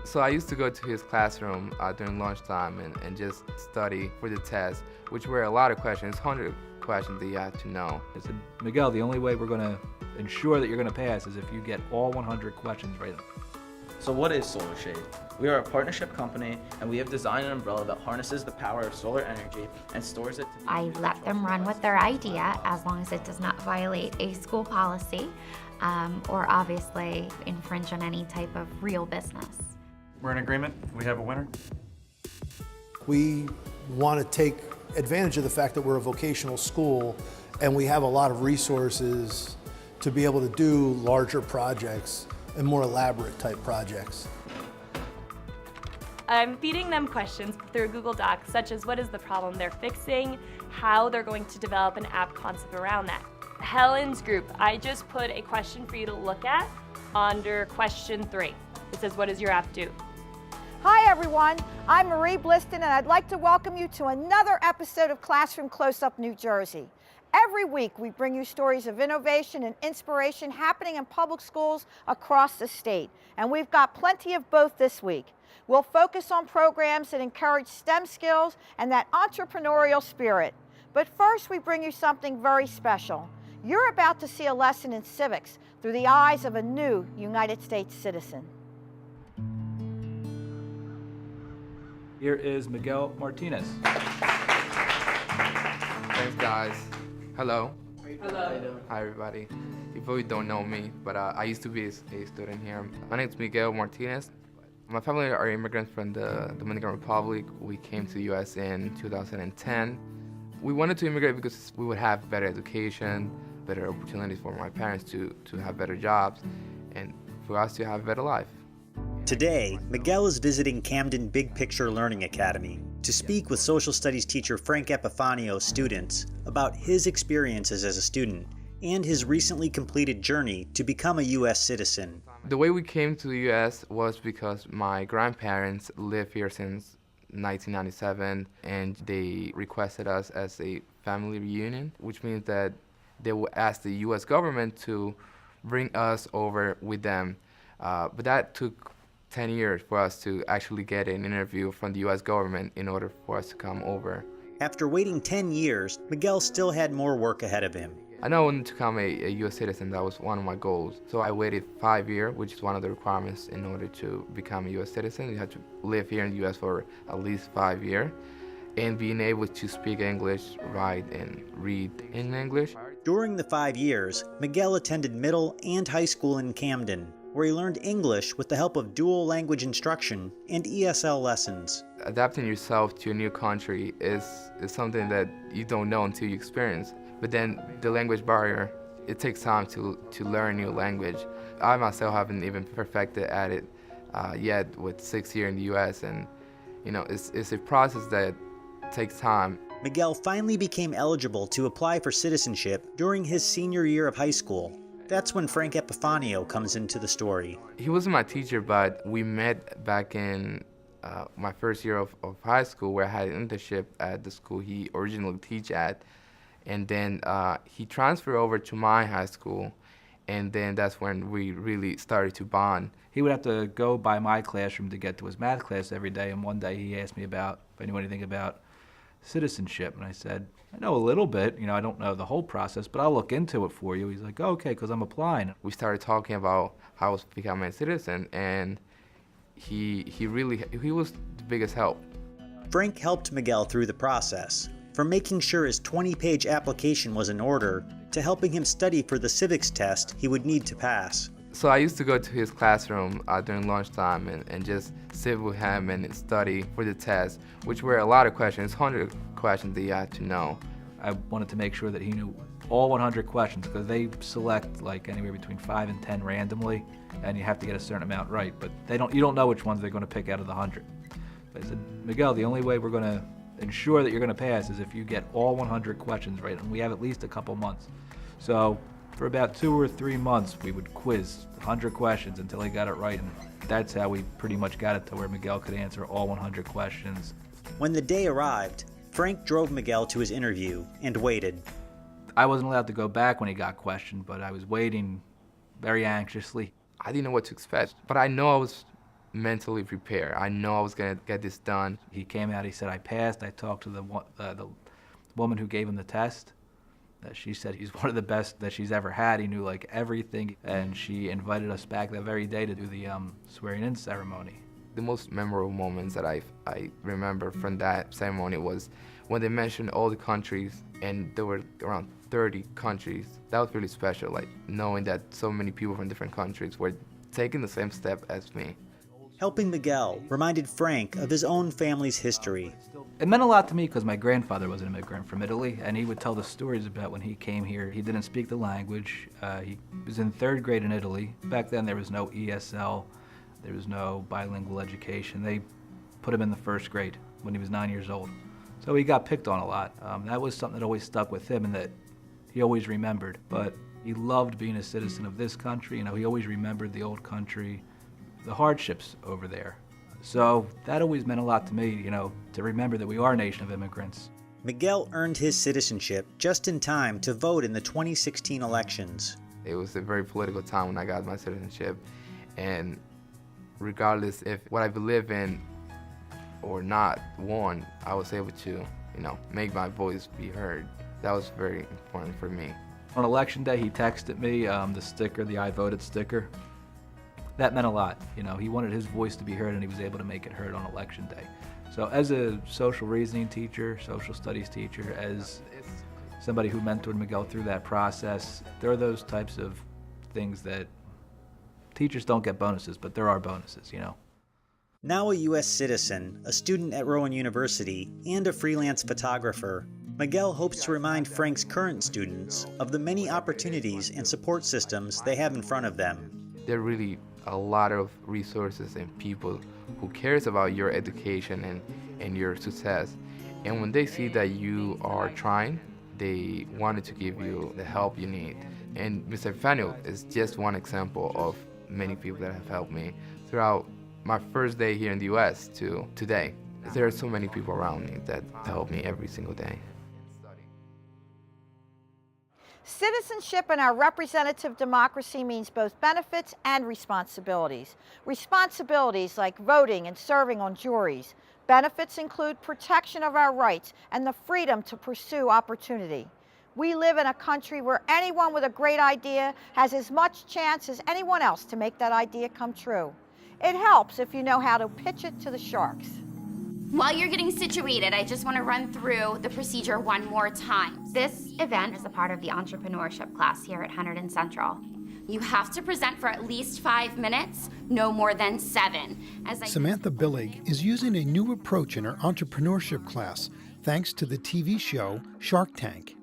So I used to go to his classroom during lunchtime and just study for the test, which were a lot of questions, 100 questions that you have to know. I said, Miguel, the only way we're going to ensure that you're going to pass is if you get all 100 questions right. So what is Solar Shade? We are a partnership company, and we have designed an umbrella that harnesses the power of solar energy and stores it to the I let them run with their idea as long as it does not violate a school policy or obviously infringe on any type of real business. We're in agreement. We have a winner. We want to take advantage of the fact that we're a vocational school and we have a lot of resources to be able to do larger projects and more elaborate type projects. I'm feeding them questions through Google Docs, such as what is the problem they're fixing, how they're going to develop an app concept around that. Helen's group, I just put a question for you to look at under question 3. It says, what does your app do? Hi everyone, I'm Marie Bliston and I'd like to welcome you to another episode of Classroom Close-Up New Jersey. Every week we bring you stories of innovation and inspiration happening in public schools across the state. And we've got plenty of both this week. We'll focus on programs that encourage STEM skills and that entrepreneurial spirit. But first we bring you something very special. You're about to see a lesson in civics through the eyes of a new United States citizen. Here is Miguel Martinez. Thanks, guys. Hello. Hello. Hi, everybody. You probably don't know me, but I used to be a student here. My name is Miguel Martinez. My family are immigrants from the Dominican Republic. We came to the U.S. in 2010. We wanted to immigrate because we would have better education, better opportunities for my parents to have better jobs, and for us to have a better life. Today, Miguel is visiting Camden Big Picture Learning Academy to speak with social studies teacher Frank Epifanio's students about his experiences as a student and his recently completed journey to become a U.S. citizen. The way we came to the U.S. was because my grandparents live here since 1997, and they requested us as a family reunion, which means that they will ask the U.S. government to bring us over with them. But that took 10 years for us to actually get an interview from the U.S. government in order for us to come over. After waiting 10 years, Miguel still had more work ahead of him. I know I wanted to become a U.S. citizen. That was one of my goals. So I waited 5 years, which is one of the requirements in order to become a U.S. citizen. You have to live here in the U.S. for at least 5 years and being able to speak English, write, and read in English. During the 5 years, Miguel attended middle and high school in Camden, where he learned English with the help of dual language instruction and ESL lessons. Adapting yourself to a new country is something that you don't know until you experience. But then the language barrier, it takes time to learn new language. I myself haven't even perfected at it yet with 6 years in the US, and it's a process that takes time. Miguel finally became eligible to apply for citizenship during his senior year of high school. That's when Frank Epifanio comes into the story. He wasn't my teacher, but we met back in my first year of high school, where I had an internship at the school he originally taught at. And then he transferred over to my high school, and then that's when we really started to bond. He would have to go by my classroom to get to his math class every day, and one day he asked me if I knew anything about citizenship, and I said, I know a little bit, I don't know the whole process, but I'll look into it for you. He's like, oh, okay, because I'm applying. We started talking about how I was becoming a citizen, and he was the biggest help. Frank helped Miguel through the process, from making sure his 20-page application was in order to helping him study for the civics test he would need to pass. So I used to go to his classroom during lunchtime and just sit with him and study for the test, which were a lot of questions, 100 questions that you had to know. I wanted to make sure that he knew all 100 questions, because they select like anywhere between 5 and 10 randomly, and you have to get a certain amount right, but you don't know which ones they're going to pick out of the 100. But I said, Miguel, the only way we're going to ensure that you're going to pass is if you get all 100 questions right, and we have at least a couple months. So for about 2 or 3 months, we would quiz 100 questions until he got it right, and that's how we pretty much got it to where Miguel could answer all 100 questions. When the day arrived, Frank drove Miguel to his interview and waited. I wasn't allowed to go back when he got questioned, but I was waiting very anxiously. I didn't know what to expect, but I know I was mentally prepared. I know I was gonna get this done. He came out, he said, I passed. I talked to the woman who gave him the test. She said he's one of the best that she's ever had. He knew like everything, and she invited us back that very day to do the swearing-in ceremony. The most memorable moments that I remember from that ceremony was when they mentioned all the countries, and there were around 30 countries. That was really special, like knowing that so many people from different countries were taking the same step as me. Helping Miguel reminded Frank of his own family's history. It meant a lot to me because my grandfather was an immigrant from Italy, and he would tell the stories about when he came here. He didn't speak the language. He was in 3rd grade in Italy. Back then there was no ESL, there was no bilingual education. They put him in the 1st grade when he was 9 years old. So he got picked on a lot. That was something that always stuck with him and that he always remembered. But he loved being a citizen of this country. You know, he always remembered the old country, the hardships over there. So that always meant a lot to me, you know, to remember that we are a nation of immigrants. Miguel earned his citizenship just in time to vote in the 2016 elections. It was a very political time when I got my citizenship, and regardless if what I believe in or not won, I was able to, you know, make my voice be heard. That was very important for me. On election day, he texted me the sticker, the I voted sticker. That meant a lot. You know, he wanted his voice to be heard, and he was able to make it heard on election day. So as a social reasoning teacher, social studies teacher, as somebody who mentored Miguel through that process, there are those types of things that teachers don't get bonuses, but there are bonuses, you know. Now a U.S. citizen, a student at Rowan University, and a freelance photographer, Miguel hopes to remind Frank's current students of the many opportunities and support systems they have in front of them. There are really a lot of resources and people who cares about your education and your success. And when they see that you are trying, they wanted to give you the help you need. And Mr. Epifanio is just one example of many people that have helped me throughout my first day here in the U.S. to today. There are so many people around me that help me every single day. Citizenship in our representative democracy means both benefits and responsibilities. Responsibilities like voting and serving on juries. Benefits include protection of our rights and the freedom to pursue opportunity. We live in a country where anyone with a great idea has as much chance as anyone else to make that idea come true. It helps if you know how to pitch it to the sharks. While you're getting situated, I just want to run through the procedure one more time. This event is a part of the Entrepreneurship class here at Hunterdon Central. You have to present for at least 5 minutes, no more than 7. Samantha Billig is using a new approach in her entrepreneurship class, thanks to the TV show Shark Tank.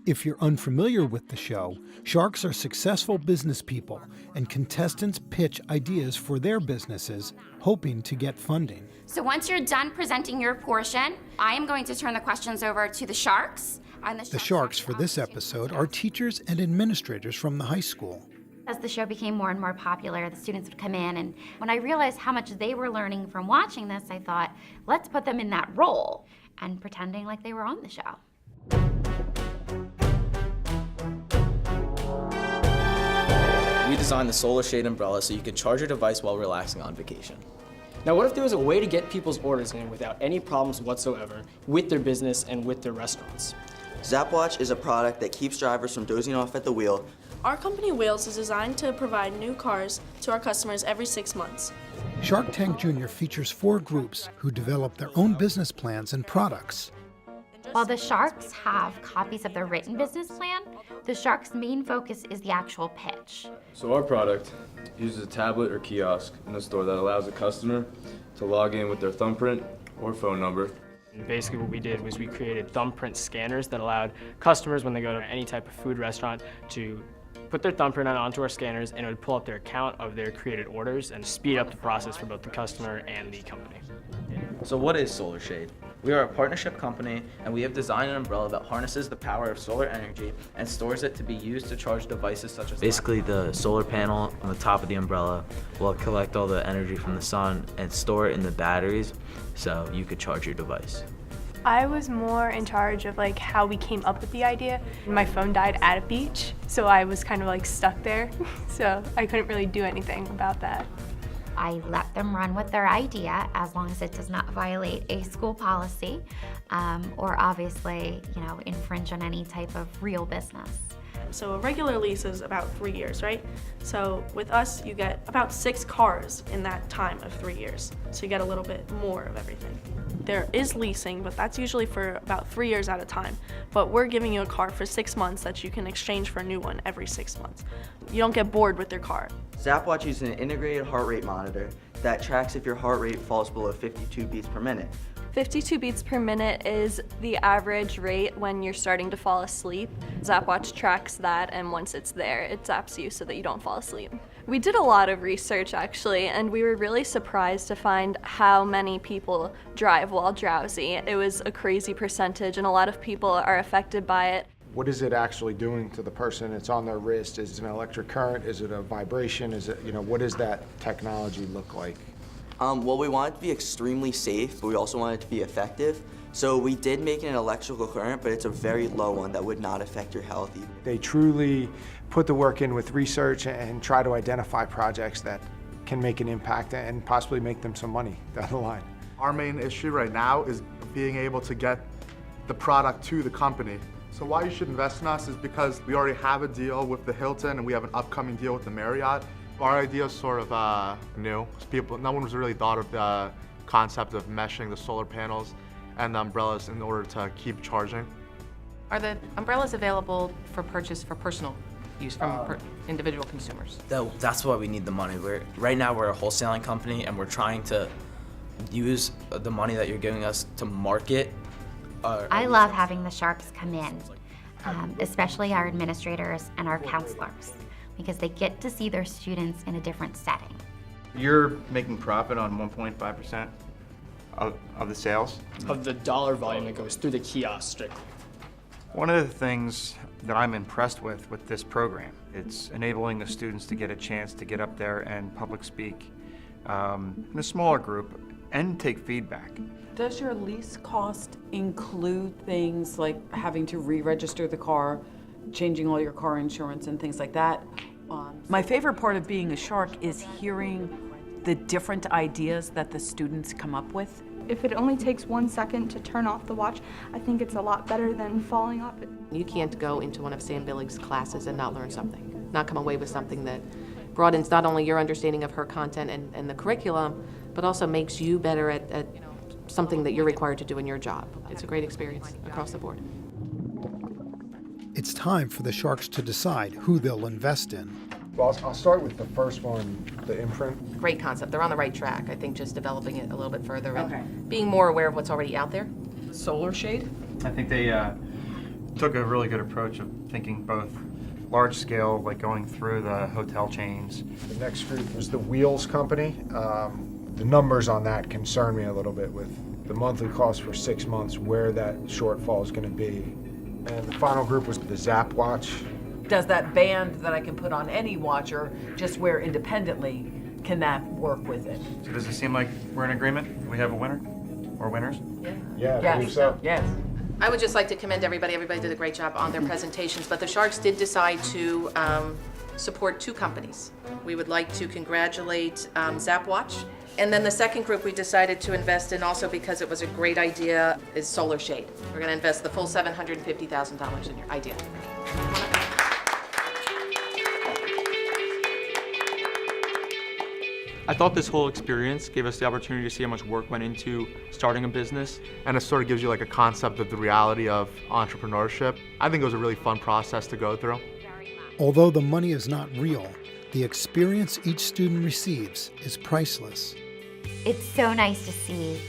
If you're unfamiliar with the show, sharks are successful business people, and contestants pitch ideas for their businesses, hoping to get funding. So once you're done presenting your portion, I am going to turn the questions over to the sharks. The sharks for this episode are teachers and administrators from the high school. As the show became more and more popular, the students would come in, and when I realized how much they were learning from watching this, I thought, let's put them in that role and pretending like they were on the show. We designed the solar shade umbrella so you could charge your device while relaxing on vacation. Now, what if there was a way to get people's orders in without any problems whatsoever with their business and with their restaurants? Zapwatch is a product that keeps drivers from dozing off at the wheel. Our company, Wheels, is designed to provide new cars to our customers every 6 months. Shark Tank Jr. features 4 groups who develop their own business plans and products. While the sharks have copies of their written business plan, the sharks' main focus is the actual pitch. So our product uses a tablet or kiosk in the store that allows the customer to log in with their thumbprint or phone number. And basically what we did was we created thumbprint scanners that allowed customers, when they go to any type of food restaurant, to put their thumbprint onto our scanners, and it would pull up their account of their created orders and speed up the process for both the customer and the company. So what is Solar Shade? We are a partnership company, and we have designed an umbrella that harnesses the power of solar energy and stores it to be used to charge devices such as... Basically, the solar panel on the top of the umbrella will collect all the energy from the sun and store it in the batteries so you could charge your device. I was more in charge of how we came up with the idea. My phone died at a beach, so I was kind of stuck there, so I couldn't really do anything about that. I let them run with their idea as long as it does not violate a school policy or obviously, infringe on any type of real business. So a regular lease is about 3 years, right? So with us, you get about 6 cars in that time of 3 years. So you get a little bit more of everything. There is leasing, but that's usually for about 3 years at a time. But we're giving you a car for 6 months that you can exchange for a new one every 6 months. You don't get bored with your car. Zapwatch uses an integrated heart rate monitor that tracks if your heart rate falls below 52 beats per minute. 52 beats per minute is the average rate when you're starting to fall asleep. Zapwatch tracks that, and once it's there, it zaps you so that you don't fall asleep. We did a lot of research actually, and we were really surprised to find how many people drive while drowsy. It was a crazy percentage, and a lot of people are affected by it. What is it actually doing to the person? It's on their wrist. Is it an electric current? Is it a vibration? Is it, what does that technology look like? Well, we want it to be extremely safe, but we also want it to be effective. So we did make it an electrical current, but it's a very low one that would not affect your health. They truly put the work in with research and try to identify projects that can make an impact and possibly make them some money down the line. Our main issue right now is being able to get the product to the company. So why you should invest in us is because we already have a deal with the Hilton and we have an upcoming deal with the Marriott. Our idea is sort of new. No one was really thought of the concept of meshing the solar panels and the umbrellas in order to keep charging. Are the umbrellas available for purchase for personal use from individual consumers? That's why we need the money. Right now we're a wholesaling company and we're trying to use the money that you're giving us to market. I love having the Sharks come in, especially our administrators and our counselors, because they get to see their students in a different setting. You're making profit on 1.5% of the sales? Of the dollar volume that goes through the kiosk strictly. One of the things that I'm impressed with this program, it's enabling the students to get a chance to get up there and public speak in a smaller group and take feedback. Does your lease cost include things like having to re-register the car, changing all your car insurance and things like that? My favorite part of being a shark is hearing the different ideas that the students come up with. If it only takes 1 second to turn off the watch, I think it's a lot better than falling off it. You can't go into one of Sam Billig's classes and not learn something, not come away with something that broadens not only your understanding of her content and the curriculum, but also makes you better at something that you're required to do in your job. It's a great experience across the board. It's time for the Sharks to decide who they'll invest in. Well, I'll start with the first one, the imprint. Great concept. They're on the right track. I think just developing it a little bit further and being more aware of what's already out there. Solar shade? I think they took a really good approach of thinking both large scale, like going through the hotel chains. The next group was the Wheels Company. The numbers on that concern me a little bit with the monthly cost for 6 months, where that shortfall is going to be. And the final group was the Zapwatch. Does that band that I can put on any watch or just wear independently, can that work with it? So does it seem like we're in agreement? We have a winner or winners? Yeah, I believe so. Yes. I would just like to commend everybody. Everybody did a great job on their presentations, but the Sharks did decide to support 2 companies. We would like to congratulate Zapwatch. And then the second group we decided to invest in, also because it was a great idea, is Solar Shade. We're going to invest the full $750,000 in your idea. I thought this whole experience gave us the opportunity to see how much work went into starting a business. And it sort of gives you like a concept of the reality of entrepreneurship. I think it was a really fun process to go through. Although the money is not real, the experience each student receives is priceless. It's so nice to see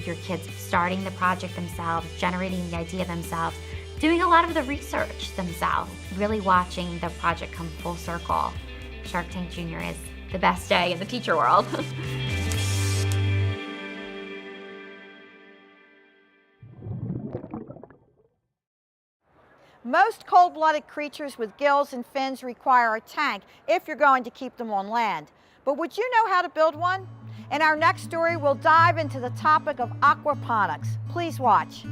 your kids starting the project themselves, generating the idea themselves, doing a lot of the research themselves, really watching the project come full circle. Shark Tank Jr. is the best day in the teacher world. Most cold-blooded creatures with gills and fins require a tank if you're going to keep them on land. But would you know how to build one? In our next story, we'll dive into the topic of aquaponics. Please watch.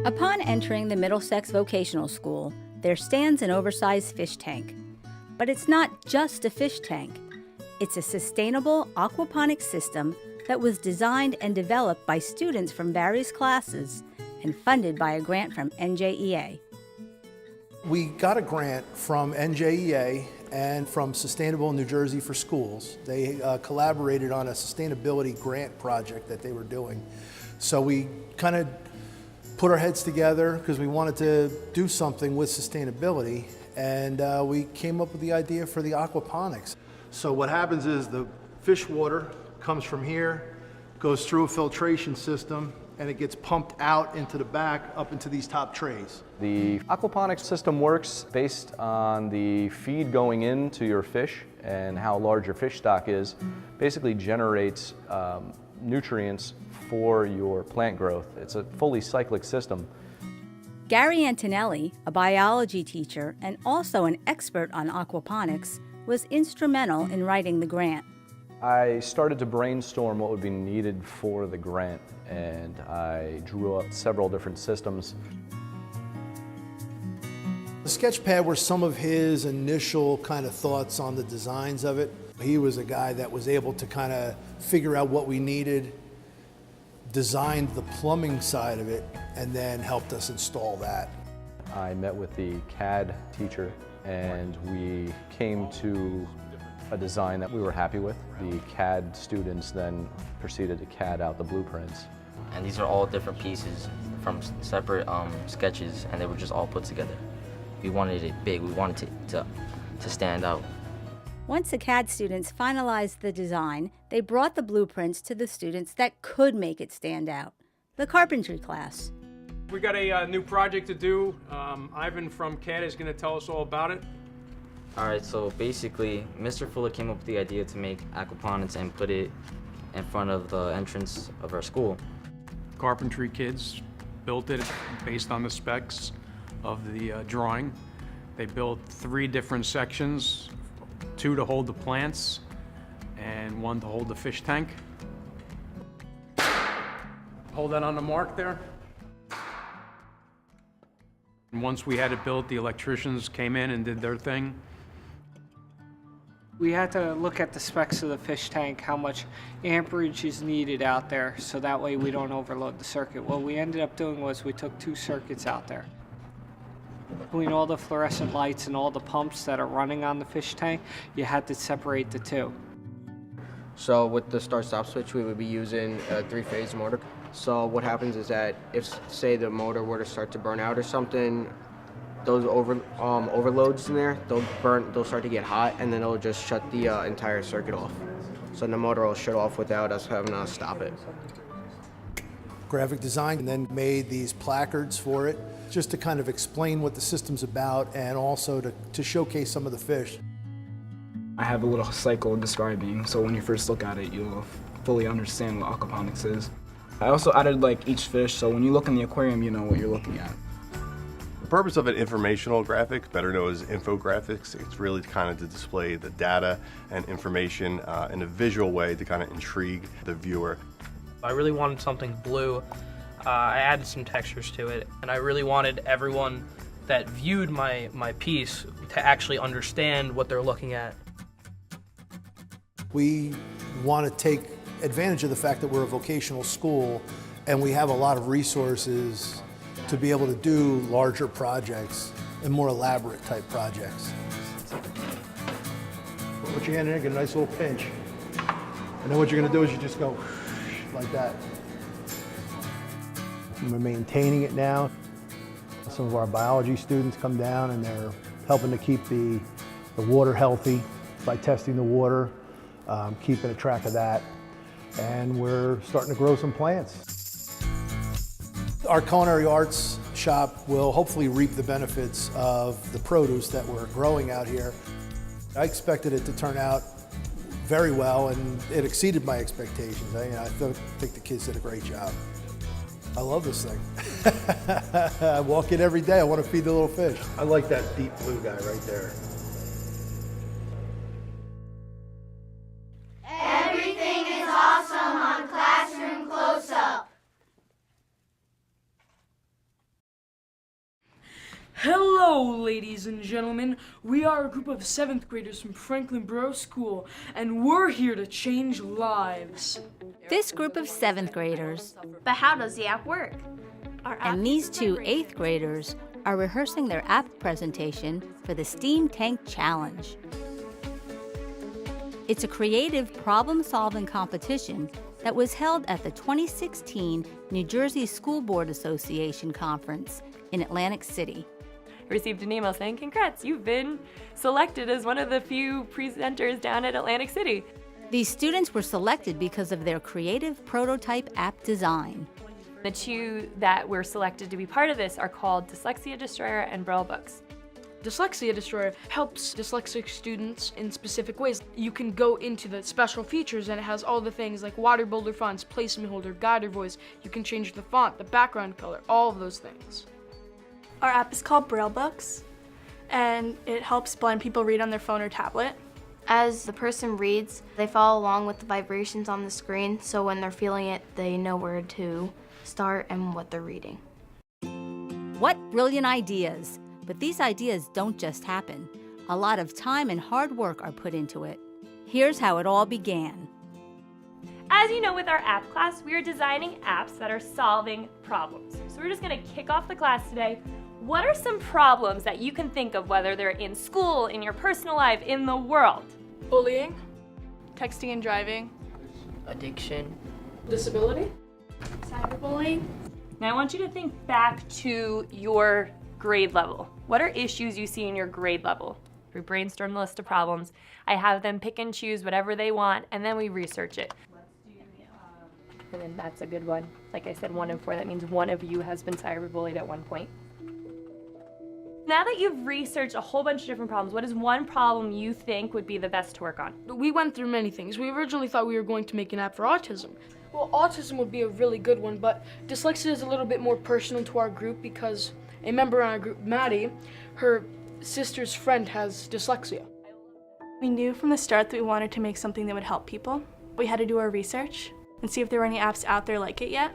Upon entering the Middlesex Vocational School, there stands an oversized fish tank. But it's not just a fish tank. It's a sustainable aquaponics system that was designed and developed by students from various classes and funded by a grant from NJEA. We got a grant from NJEA and from Sustainable New Jersey for Schools. They collaborated on a sustainability grant project that they were doing. So we kind of put our heads together because we wanted to do something with sustainability, and we came up with the idea for the aquaponics. So what happens is the fish water comes from here, goes through a filtration system, and it gets pumped out into the back, up into these top trays. The aquaponics system works based on the feed going into your fish and how large your fish stock is. Basically generates nutrients for your plant growth. It's a fully cyclic system. Gary Antonelli, a biology teacher and also an expert on aquaponics, was instrumental in writing the grant. I started to brainstorm what would be needed for the grant, and I drew up several different systems. The sketch pad were some of his initial kind of thoughts on the designs of it. He was a guy that was able to kind of figure out what we needed, designed the plumbing side of it, and then helped us install that. I met with the CAD teacher, and we came to a design that we were happy with. The CAD students then proceeded to CAD out the blueprints. And these are all different pieces from separate sketches, and they were just all put together. We wanted it big, we wanted it to stand out. Once the CAD students finalized the design, they brought the blueprints to the students that could make it stand out, the carpentry class. We got a new project to do. Ivan from CAD is going to tell us all about it. Alright, so basically, Mr. Fuller came up with the idea to make aquaponics and put it in front of the entrance of our school. Carpentry kids built it based on the specs of the drawing. They built 3 different sections, 2 to hold the plants and 1 to hold the fish tank. Hold that on the mark there. And once we had it built, the electricians came in and did their thing. We had to look at the specs of the fish tank, how much amperage is needed out there, so that way we don't overload the circuit. What we ended up doing was we took 2 circuits out there. Between all the fluorescent lights and all the pumps that are running on the fish tank, you had to separate the 2. So with the start-stop switch, we would be using a 3-phase motor. So what happens is that if, say, the motor were to start to burn out or something, those overloads in there, they'll start to get hot, and then it'll just shut the entire circuit off. So the motor will shut off without us having to stop it. Graphic design, and then made these placards for it, just to kind of explain what the system's about and also to showcase some of the fish. I have a little cycle describing, so when you first look at it, you'll fully understand what aquaponics is. I also added each fish, so when you look in the aquarium, you know what you're looking at. The purpose of an informational graphic, better known as infographics, it's really kind of to display the data and information in a visual way to kind of intrigue the viewer. I really wanted something blue. I added some textures to it, and I really wanted everyone that viewed my piece to actually understand what they're looking at. We want to take advantage of the fact that we're a vocational school and we have a lot of resources to be able to do larger projects and more elaborate type projects. Put your hand in there, get a nice little pinch. And then what you're going to do is you just go like that. And we're maintaining it now. Some of our biology students come down and they're helping to keep the water healthy by testing the water, keeping a track of that. And we're starting to grow some plants. Our culinary arts shop will hopefully reap the benefits of the produce that we're growing out here. I expected it to turn out very well, and it exceeded my expectations. I think the kids did a great job. I love this thing. I walk in every day, I want to feed the little fish. I like that deep blue guy right there. Hello, ladies and gentlemen. We are a group of 7th graders from Franklin Borough School, and we're here to change lives. This group of 7th graders, But how does the app work? and these two 8th graders are rehearsing their app presentation for the Steam Tank Challenge. It's a creative problem-solving competition that was held at the 2016 New Jersey School Board Association Conference in Atlantic City. I received an email saying, "Congrats, you've been selected as one of the few presenters down at Atlantic City." These students were selected because of their creative prototype app design. The two that were selected to be part of this are called Dyslexia Destroyer and Braille Books. Dyslexia Destroyer helps dyslexic students in specific ways. You can go into the special features and it has all the things like water builder fonts, placement holder, guider voice. You can change the font, the background color, all of those things. Our app is called Braille Books, and it helps blind people read on their phone or tablet. As the person reads, they follow along with the vibrations on the screen, so when they're feeling it, they know where to start and what they're reading. What brilliant ideas! But these ideas don't just happen. A lot of time and hard work are put into it. Here's how it all began. As you know, with our app class, we are designing apps that are solving problems. So we're just gonna kick off the class today. What are some problems that you can think of, whether they're in school, in your personal life, in the world? Bullying, texting and driving, addiction, disability, cyberbullying. Now I want you to think back to your grade level. What are issues you see in your grade level? We brainstorm the list of problems. I have them pick and choose whatever they want, and then we research it. And then that's a good one. Like I said, 1 in 4, that means one of you has been cyberbullied at one point. Now that you've researched a whole bunch of different problems, what is one problem you think would be the best to work on? We went through many things. We originally thought we were going to make an app for autism. Well, autism would be a really good one, but dyslexia is a little bit more personal to our group because a member in our group, Maddie, her sister's friend has dyslexia. We knew from the start that we wanted to make something that would help people. We had to do our research and see if there were any apps out there like it yet.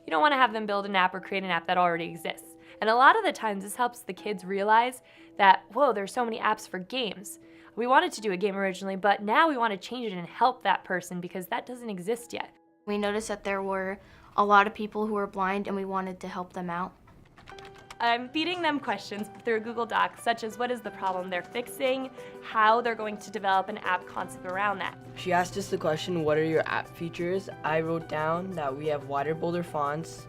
You don't want to have them build an app or create an app that already exists. And a lot of the times this helps the kids realize that, whoa, there's so many apps for games. We wanted to do a game originally, but now we want to change it and help that person because that doesn't exist yet. We noticed that there were a lot of people who were blind and we wanted to help them out. I'm feeding them questions through Google Docs, such as what is the problem they're fixing, how they're going to develop an app concept around that. She asked us the question, what are your app features? I wrote down that we have water builder fonts,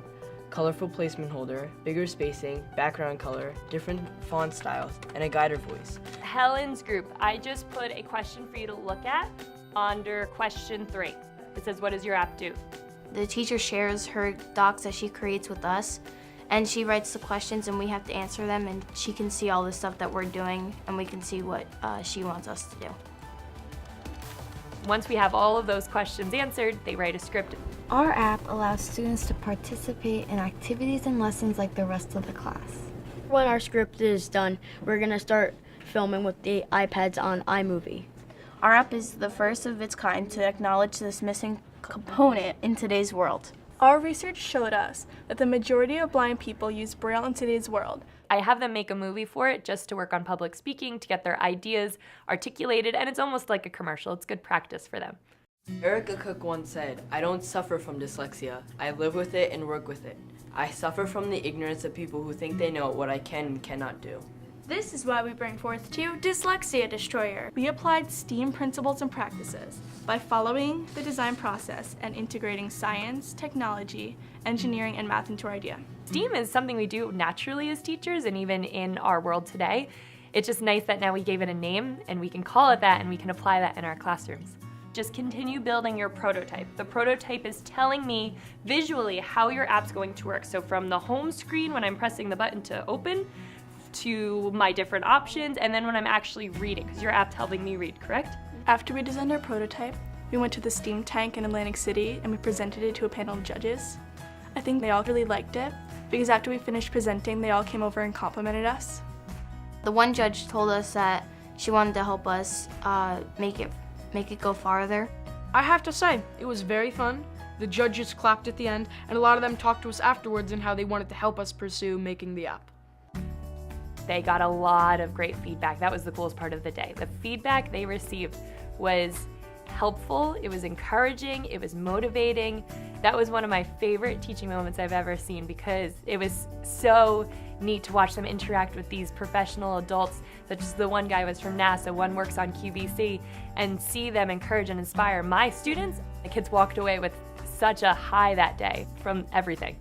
colorful placement holder, bigger spacing, background color, different font styles, and a guider voice. Helen's group, I just put a question for you to look at under question 3. It says, what does your app do? The teacher shares her docs that she creates with us, and she writes the questions and we have to answer them, and she can see all the stuff that we're doing and we can see what she wants us to do. Once we have all of those questions answered, they write a script. Our app allows students to participate in activities and lessons like the rest of the class. When our script is done, we're going to start filming with the iPads on iMovie. Our app is the first of its kind to acknowledge this missing component in today's world. Our research showed us that the majority of blind people use Braille in today's world. I have them make a movie for it just to work on public speaking, to get their ideas articulated, and it's almost like a commercial. It's good practice for them. Erica Cook once said, "I don't suffer from dyslexia. I live with it and work with it. I suffer from the ignorance of people who think they know what I can and cannot do." This is why we bring forth to Dyslexia Destroyer. We applied STEAM principles and practices by following the design process and integrating science, technology, engineering, and math into our idea. STEAM is something we do naturally as teachers and even in our world today. It's just nice that now we gave it a name and we can call it that and we can apply that in our classrooms. Just continue building your prototype. The prototype is telling me visually how your app's going to work. So from the home screen when I'm pressing the button to open, to my different options, and then when I'm actually reading, because your app's helping me read, correct? After we designed our prototype, we went to the Steam Tank in Atlantic City and we presented it to a panel of judges. I think they all really liked it because after we finished presenting, they all came over and complimented us. The one judge told us that she wanted to help us make it go farther. I have to say, it was very fun. The judges clapped at the end, and a lot of them talked to us afterwards and how they wanted to help us pursue making the app. They got a lot of great feedback. That was the coolest part of the day. The feedback they received was helpful, it was encouraging, it was motivating. That was one of my favorite teaching moments I've ever seen because it was so neat to watch them interact with these professional adults, such as the one guy was from NASA, one works on QVC, and see them encourage and inspire my students. The kids walked away with such a high that day from everything.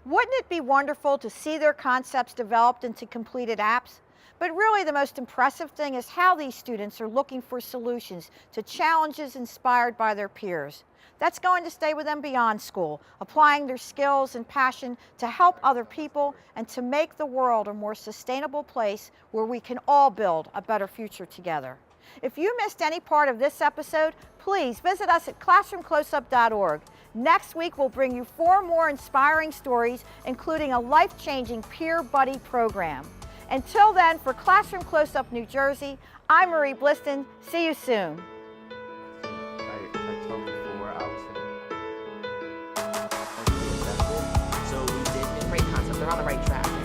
Wouldn't it be wonderful to see their concepts developed into completed apps? But really the most impressive thing is how these students are looking for solutions to challenges inspired by their peers. That's going to stay with them beyond school, applying their skills and passion to help other people and to make the world a more sustainable place where we can all build a better future together. If you missed any part of this episode, please visit us at classroomcloseup.org. Next week, we'll bring you 4 more inspiring stories, including a life-changing peer buddy program. Until then, for Classroom Close-Up New Jersey, I'm Marie Bliston. See you soon. So we did great concept. They're on the right track.